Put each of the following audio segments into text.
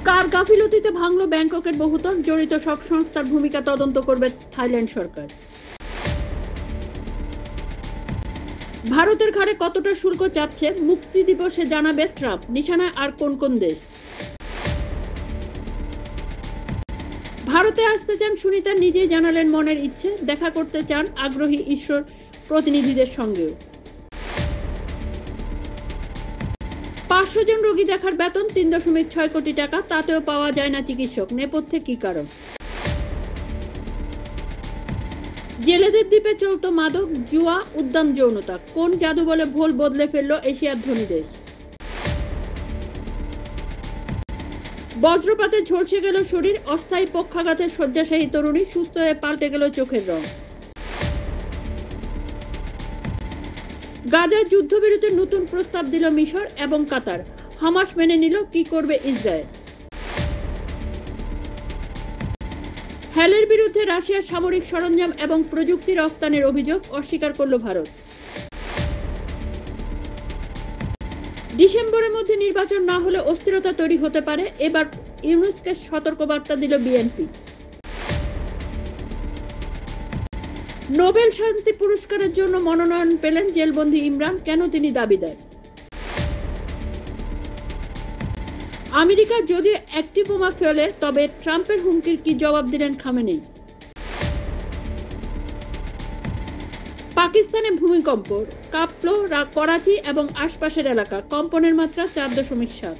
কার গাফিলতিতে ভাঙল ব্যাংককের বহুতল, জড়িত সব সংস্থার ভূমিকা তদন্ত করবে থাইল্যান্ড সরকার। ভারতের ঘাড়ে কতটা শুল্ক চাচ্ছে মুক্তি দিবসে জানাবে ট্রাম্প, নিশানায় আর কোন কোন দেশ। ভারতে আসতে চান সুনিতা, নিজেই জানালেন মনের ইচ্ছে, দেখা করতে চান আগ্রহী ঈশ্বর প্রতিনিধিদের সঙ্গেও। 500 জন রোগী দেখার বেতন 3.6 কোটি টাকা, তাতেও পাওয়া যায় না চিকিৎসক, নেপথ্যে কি কারণ। জেলেদের দ্বীপে চলত মাদক, জুয়া, উদ্দাম যৌনতা, কোন জাদু বলে ভোল বদলে ফেলল এশিয়ার ধনী দেশ। বজ্রপাতে ঝলসে গেল শরীর, অস্থায়ী পক্ষাঘাতে শয্যাশায়ী তরুণী, সুস্থ হয়ে পাল্টে গেল চোখের রং। গাজার যুদ্ধবিরতির নতুন প্রস্তাব দিল মিশর এবং কাতার, হামাস মেনে নিল, কি করবে ইসরায়েল। হেলের বিরুদ্ধে রাশিয়ার সামরিক সরঞ্জাম এবং প্রযুক্তি রফতানির অভিযোগ অস্বীকার করল ভারত। ডিসেম্বরের মধ্যে নির্বাচন না হলে অস্থিরতা তৈরি হতে পারে, এবার ইউনূসকে সতর্কবার্তা দিল বিএনপি। নোবেল শান্তি পুরস্কারের জন্য মনোনয়ন পেলেন জেলবন্দি ইমরান, কেন তিনি দাবিদার। আমেরিকা যদি একটি বোমা ফেলে তবে ট্রাম্পের হুমকির কি জবাব দিলেন খামেনেই। পাকিস্তানে ভূমিকম্প, কাঁপল করাচি এবং আশপাশের এলাকা, কম্পনের মাত্রা 4.7।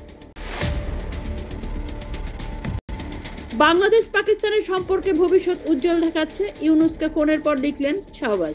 বাংলাদেশ পাকিস্তানের সম্পর্কে ভবিষ্যৎ উজ্জ্বল দেখাচ্ছে, ইউনূসকে ফোনের পর লিখলেন শাহবাজ।